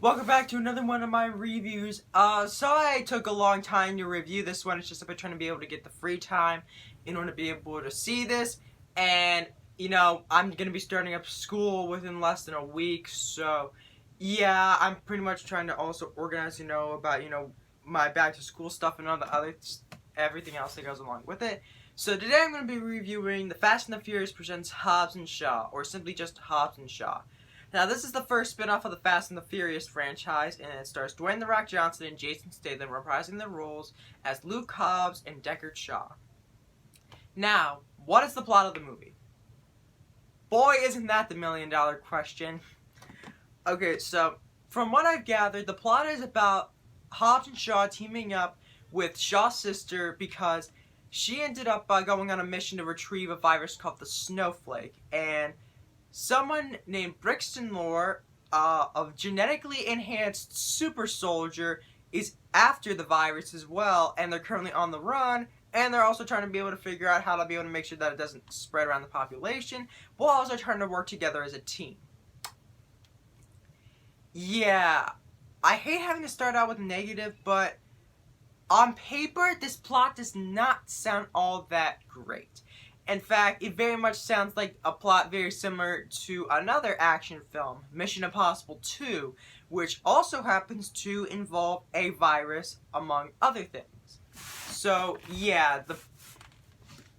Welcome back to another one of my reviews. Sorry I took a long time to review this one. It's just I've been trying to be able to get the free time in order to be able to see this. And, I'm going to be starting up school within less than a week. So, yeah, I'm pretty much trying to also organize, about, my back to school stuff and all the other, everything else that goes along with it. So today I'm going to be reviewing The Fast and the Furious presents Hobbs and Shaw, or simply just Hobbs and Shaw. Now, this is the first spin-off of the Fast and the Furious franchise, and it stars Dwayne "The Rock" Johnson and Jason Statham reprising their roles as Luke Hobbs and Deckard Shaw. Now, what is the plot of the movie? Boy, isn't that the million-dollar question. Okay, so, from what I've gathered, the plot is about Hobbs and Shaw teaming up with Shaw's sister because she ended up going on a mission to retrieve a virus called the Snowflake, and someone named Brixton Lore, a genetically enhanced super soldier, is after the virus as well, and they're currently on the run, and they're also trying to be able to figure out how to be able to make sure that it doesn't spread around the population, while also trying to work together as a team. Yeah, I hate having to start out with negative, but on paper, this plot does not sound all that great. In fact, it very much sounds like a plot very similar to another action film, Mission Impossible 2, which also happens to involve a virus, among other things. So, yeah,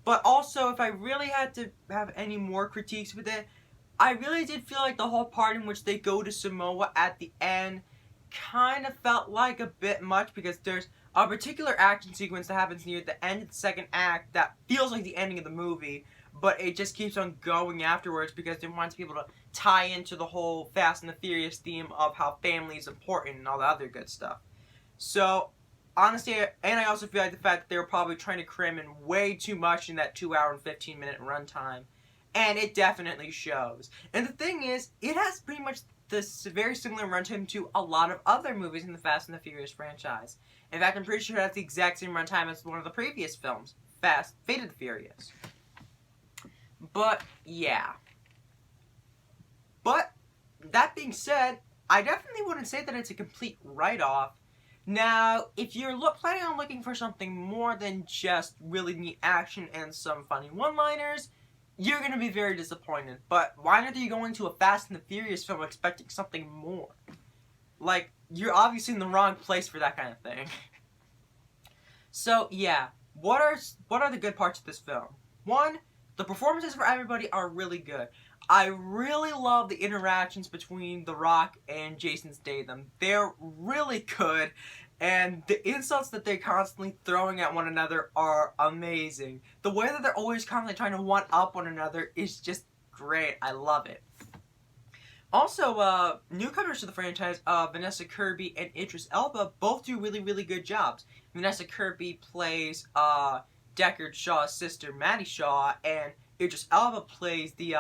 but also, if I really had to have any more critiques with it, I really did feel like the whole part in which they go to Samoa at the end kind of felt like a bit much, because there's a particular action sequence that happens near the end of the second act that feels like the ending of the movie, but it just keeps on going afterwards because they want to be able to tie into the whole Fast and the Furious theme of how family is important and all the other good stuff. So, honestly, and I also feel like the fact that they were probably trying to cram in way too much in that 2 hour and 15 minute runtime, and it definitely shows. And the thing is, it has pretty much this very similar runtime to a lot of other movies in the Fast and the Furious franchise. In fact, I'm pretty sure that's the exact same runtime as one of the previous films, Fate of the Furious. But, yeah. But, that being said, I definitely wouldn't say that it's a complete write-off. Now, if you're planning on looking for something more than just really neat action and some funny one-liners, you're going to be very disappointed. But why not are you going to a Fast and the Furious film expecting something more? Like, you're obviously in the wrong place for that kind of thing. So, yeah. What are the good parts of this film? One, the performances for everybody are really good. I really love the interactions between The Rock and Jason Statham. They're really good, and the insults that they're constantly throwing at one another are amazing. The way that they're always constantly trying to one-up one another is just great. I love it. Also, newcomers to the franchise, Vanessa, Kirby, and Idris Elba both do really, really good jobs. Vanessa Kirby plays Deckard Shaw's sister, Maddie Shaw, and Idris Elba plays the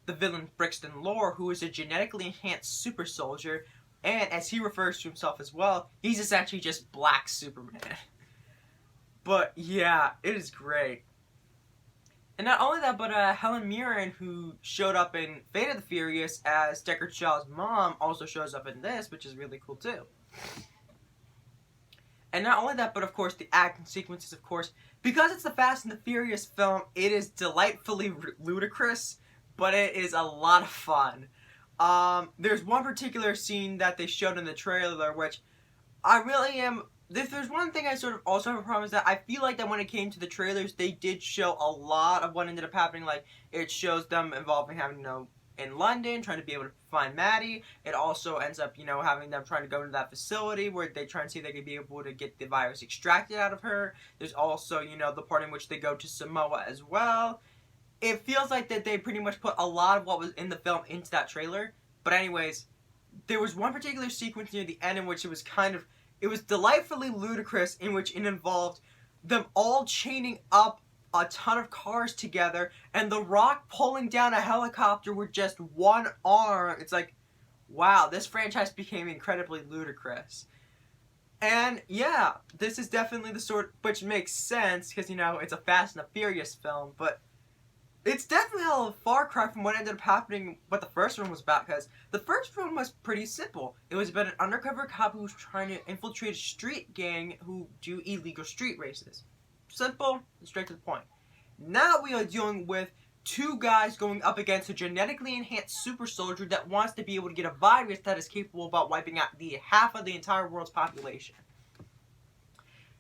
villain Brixton Lore, who is a genetically enhanced super soldier, and as he refers to himself as well, he's essentially just Black Superman. But yeah, it is great. And not only that, but Helen Mirren, who showed up in Fate of the Furious as Deckard Shaw's mom, also shows up in this, which is really cool too. And not only that, but of course the action sequences, of course, because it's the Fast and the Furious film, it is delightfully ludicrous, but it is a lot of fun. There's one particular scene that they showed in the trailer, which I really am... If there's one thing I sort of also have a problem is that I feel like that when it came to the trailers, they did show a lot of what ended up happening. Like, it shows them involving having, in London, trying to be able to find Maddie. It also ends up, having them trying to go into that facility where they try and see if they could be able to get the virus extracted out of her. There's also, the part in which they go to Samoa as well. It feels like that they pretty much put a lot of what was in the film into that trailer. But anyways, there was one particular sequence near the end in which it was delightfully ludicrous, in which it involved them all chaining up a ton of cars together and The Rock pulling down a helicopter with just one arm. It's like, wow, this franchise became incredibly ludicrous. And yeah, this is definitely the sort, which makes sense because, it's a Fast and the Furious film, but It's definitely a far cry from what ended up happening, what the first one was about, because the first one was pretty simple. It was about an undercover cop who was trying to infiltrate a street gang who do illegal street races. Simple and straight to the point. Now we are dealing with two guys going up against a genetically enhanced super soldier that wants to be able to get a virus that is capable about wiping out the half of the entire world's population.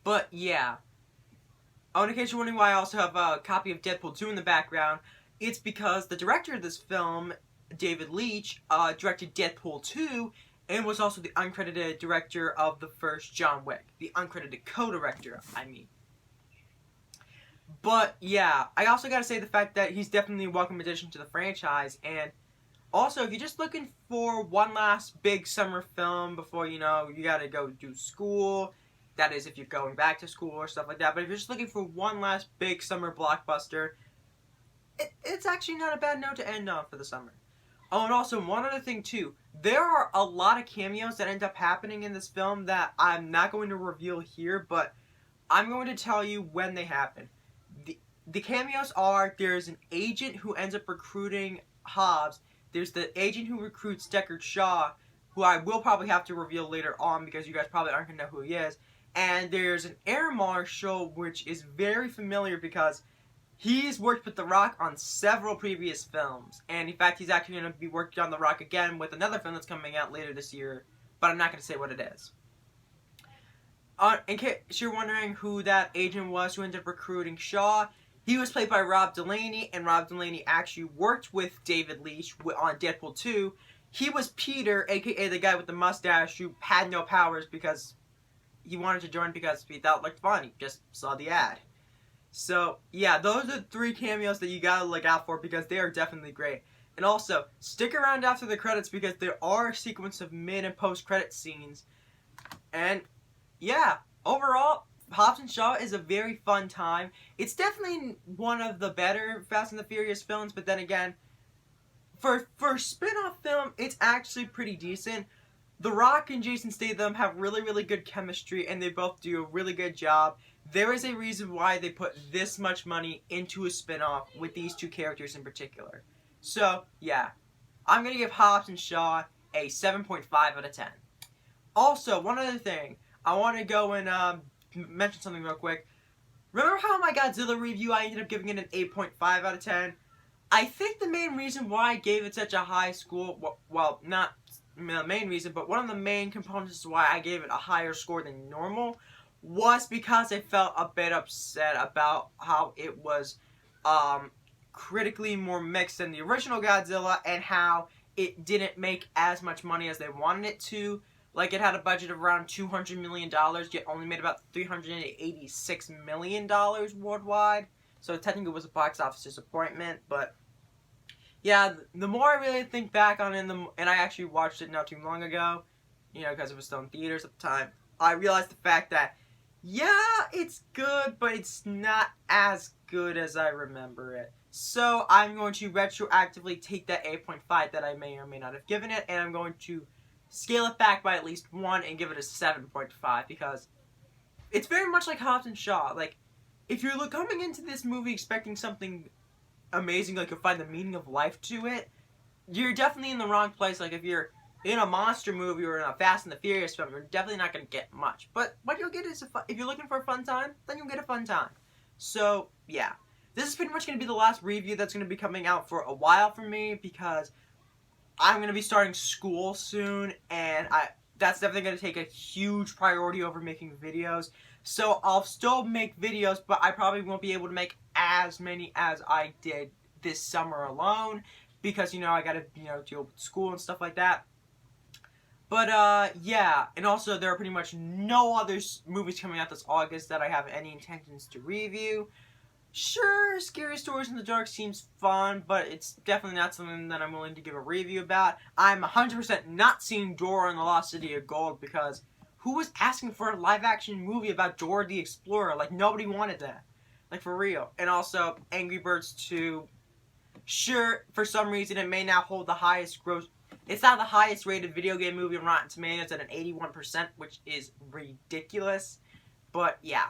But yeah. In case you're wondering why I also have a copy of Deadpool 2 in the background, it's because the director of this film, David Leitch, directed Deadpool 2 and was also the uncredited director of the first John Wick. The uncredited co-director, I mean. But yeah, I also gotta say the fact that he's definitely a welcome addition to the franchise, and also if you're just looking for one last big summer film before, you gotta go do school, that is if you're going back to school or stuff like that, but if you're just looking for one last big summer blockbuster, it's actually not a bad note to end on for the summer. Oh, and also one other thing too, there are a lot of cameos that end up happening in this film that I'm not going to reveal here, but I'm going to tell you when they happen. The cameos are, there's an agent who ends up recruiting Hobbs, there's the agent who recruits Deckard Shaw, who I will probably have to reveal later on because you guys probably aren't going to know who he is, and there's an air marshal which is very familiar because he's worked with The Rock on several previous films, and in fact he's actually going to be working on The Rock again with another film that's coming out later this year, but I'm not going to say what it is. In case you're wondering who that agent was who ended up recruiting Shaw, he was played by Rob Delaney, and Rob Delaney actually worked with David Leitch on Deadpool 2. He was Peter, aka the guy with the mustache who had no powers because he wanted to join because he thought it looked fun. He just saw the ad. So, yeah, those are 3 cameos that you gotta look out for because they are definitely great. And also, stick around after the credits because there are a sequence of mid and post-credit scenes. And, yeah, overall, Hobbs and Shaw is a very fun time. It's definitely one of the better Fast and the Furious films, but then again, for a spin-off film, it's actually pretty decent. The Rock and Jason Statham have really, really good chemistry, and they both do a really good job. There is a reason why they put this much money into a spin-off with these 2 characters in particular. So, yeah. I'm going to give Hobbs and Shaw a 7.5 out of 10. Also, one other thing. I want to go and mention something real quick. Remember how my Godzilla review, I ended up giving it an 8.5 out of 10? I think the main reason why I gave it such a high score, well, not the main reason, but one of the main components why I gave it a higher score than normal was because I felt a bit upset about how it was critically more mixed than the original Godzilla and how it didn't make as much money as they wanted it to. Like, it had a budget of around $200 million, yet only made about $386 million worldwide. So technically it was a box office disappointment, but yeah, the more I really think back on it, and I actually watched it not too long ago, because it was still in theaters at the time, I realized the fact that, yeah, it's good, but it's not as good as I remember it. So I'm going to retroactively take that 8.5 that I may or may not have given it, and I'm going to scale it back by at least 1 and give it a 7.5, because it's very much like Hobbs and Shaw. Like, if you're coming into this movie expecting something amazing, like you'll find the meaning of life to it, you're definitely in the wrong place. Like, if you're in a monster movie or in a Fast and the Furious film, you're definitely not going to get much. But what you'll get is, if you're looking for a fun time, then you'll get a fun time. So, yeah. This is pretty much going to be the last review that's going to be coming out for a while for me, because I'm going to be starting school soon, and that's definitely going to take a huge priority over making videos. So I'll still make videos, but I probably won't be able to make as many as I did this summer alone, because, I got to, deal with school and stuff like that. But, yeah, and also there are pretty much no other movies coming out this August that I have any intentions to review. Sure, Scary Stories in the Dark seems fun, but it's definitely not something that I'm willing to give a review about. I'm 100% not seeing Dora and the Lost City of Gold, because who was asking for a live-action movie about Dora the Explorer? Like, nobody wanted that. Like, for real. And also, Angry Birds 2. Sure, for some reason, it may not hold the highest gross. It's not the highest rated video game movie on Rotten Tomatoes at an 81%, which is ridiculous. But, yeah.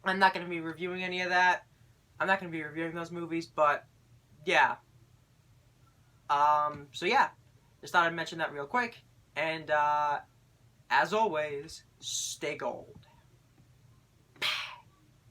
I'm not going to be reviewing any of that. I'm not going to be reviewing those movies, but yeah. So yeah, just thought I'd mention that real quick. And as always, stay gold.